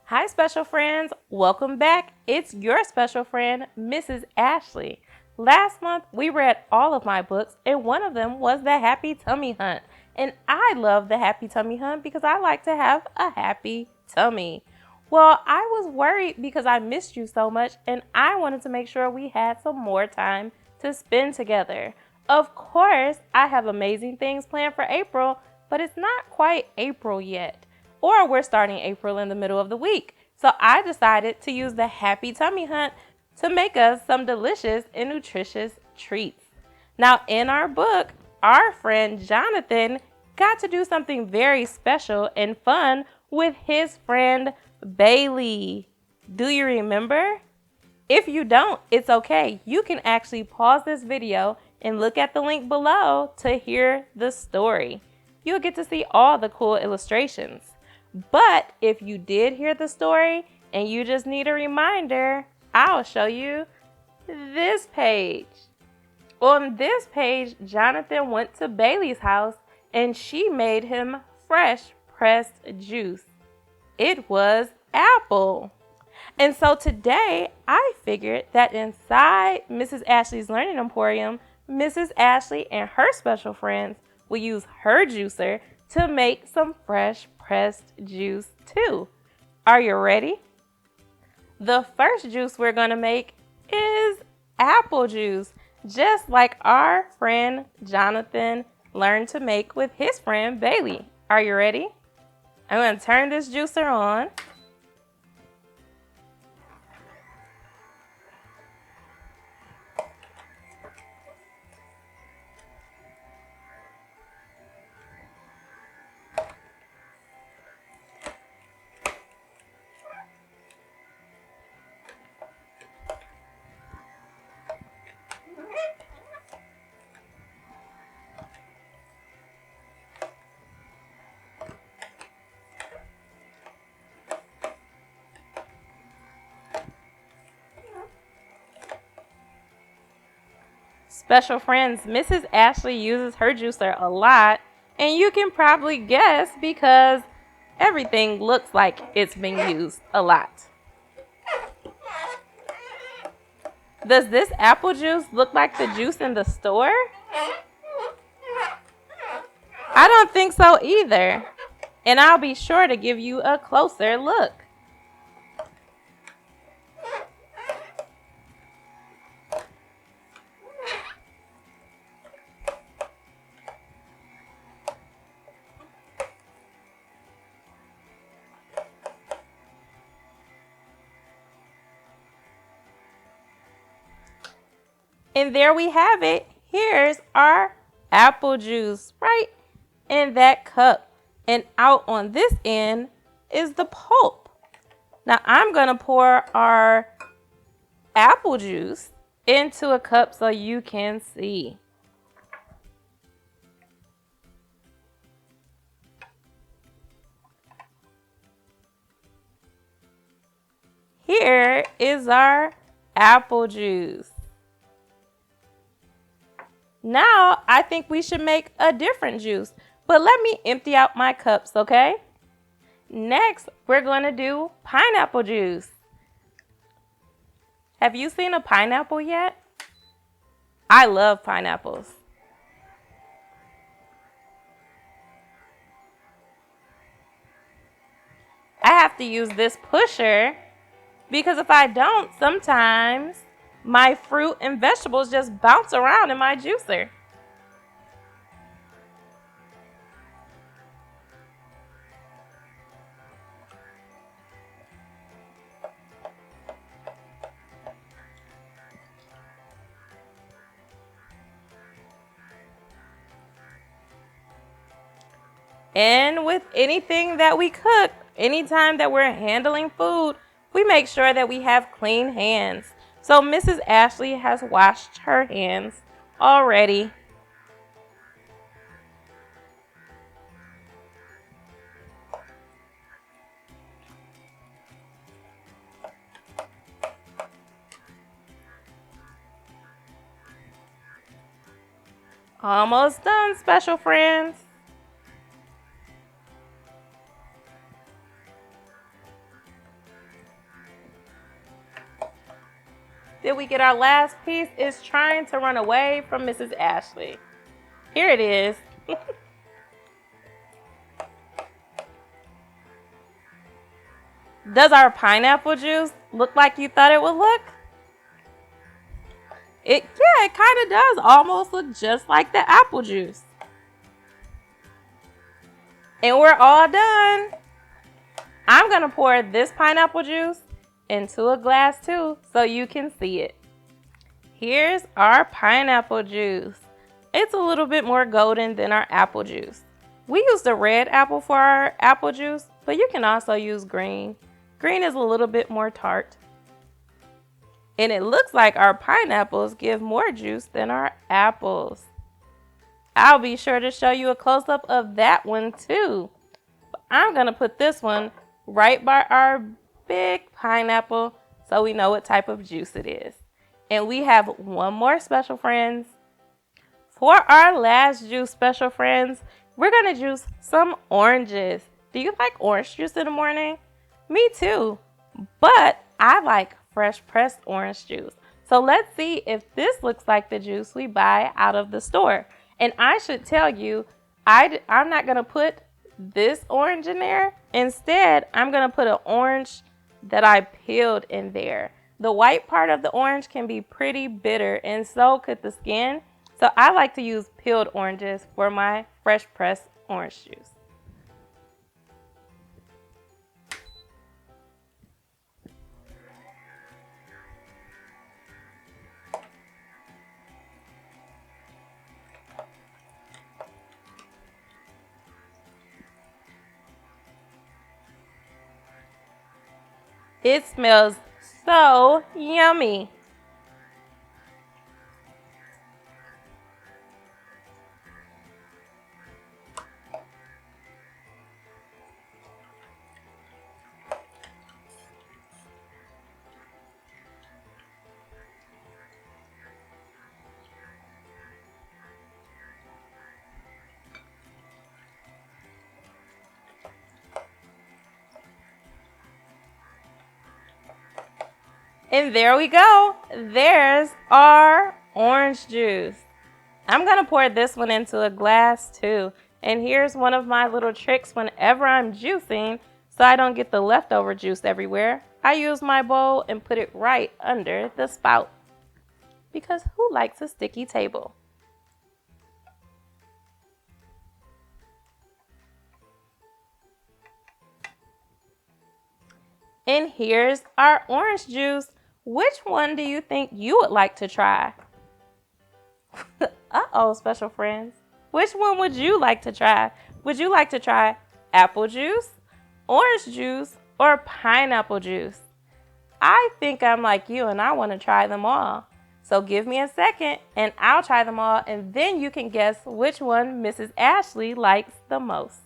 Hi, special friends. Welcome back. It's your special friend, Mrs. Ashley. Last month, we read all of my books, and one of them was The Happy Tummy Hunt. And I love The Happy Tummy Hunt because I like to have a happy tummy. Well, I was worried because I missed you so much, and I wanted to make sure we had some more time to spend together. Of course, I have amazing things planned for April, but it's not quite April yet. Or we're starting April in the middle of the week. So I decided to use the Happy Tummy Hunt to make us some delicious and nutritious treats. Now, in our book, our friend Jonathan got to do something very special and fun with his friend Bailey. Do you remember? If you don't, it's okay. You can actually pause this video and look at the link below to hear the story. You'll get to see all the cool illustrations. But if you did hear the story and you just need a reminder, I'll show you this page. On this page, Jonathan went to Bailey's house and she made him fresh pressed juice. It was apple. And so today I figured that inside Mrs. Ashley's Learning Emporium, Mrs. Ashley and her special friends will use her juicer to make some fresh pressed juice too. Are you ready? The first juice we're going to make is apple juice, just like our friend Jonathan learned to make with his friend Bailey. Are you ready? I'm going to turn this juicer on. Special friends, Mrs. Ashley uses her juicer a lot, and you can probably guess because everything looks like it's been used a lot. Does this apple juice look like the juice in the store? I don't think so either, and I'll be sure to give you a closer look. And there we have it. Here's our apple juice right in that cup. And out on this end is the pulp. Now I'm going to pour our apple juice into a cup so you can see. Here is our apple juice. Now, I think we should make a different juice, but let me empty out my cups, okay? Next, we're going to do pineapple juice. Have you seen a pineapple yet? I love pineapples. I have to use this pusher because if I don't, sometimes my fruit and vegetables just bounce around in my juicer. And with anything that we cook, anytime that we're handling food, we make sure that we have clean hands. So Mrs. Ashley has washed her hands already. Almost done, special friends. Did we get our last piece? It's trying to run away from Mrs. Ashlee. Here it is. Does our pineapple juice look like you thought it would look? Yeah, it kind of does almost look just like the apple juice. And we're all done. I'm going to pour this pineapple juice into a glass too so you can see it. Here's our pineapple juice. It's a little bit more golden than our apple juice. We used a red apple for our apple juice, but you can also use green. Green is a little bit more tart. And it looks like our pineapples give more juice than our apples. I'll be sure to show you a close-up of that one too. But I'm going to put this one right by our big pineapple so we know what type of juice it is. And we have one more, special friends. For our last juice, special friends, we're going to juice some oranges. Do you like orange juice in the morning? Me too. But I like fresh pressed orange juice. So let's see if this looks like the juice we buy out of the store. And I should tell you, I'm not going to put this orange in there. Instead, I'm going to put an orange that I peeled in there. The white part of the orange can be pretty bitter, and so could the skin. So I like to use peeled oranges for my fresh pressed orange juice. It smells so yummy. And there we go. There's our orange juice. I'm going to pour this one into a glass too. And here's one of my little tricks whenever I'm juicing so I don't get the leftover juice everywhere. I use my bowl and put it right under the spout. Because who likes a sticky table? And here's our orange juice. Which one do you think you would like to try? Uh-oh, special friends. Which one would you like to try? Would you like to try apple juice, orange juice, or pineapple juice? I think I'm like you and I want to try them all. So give me a second and I'll try them all, and then you can guess which one Mrs. Ashlee likes the most.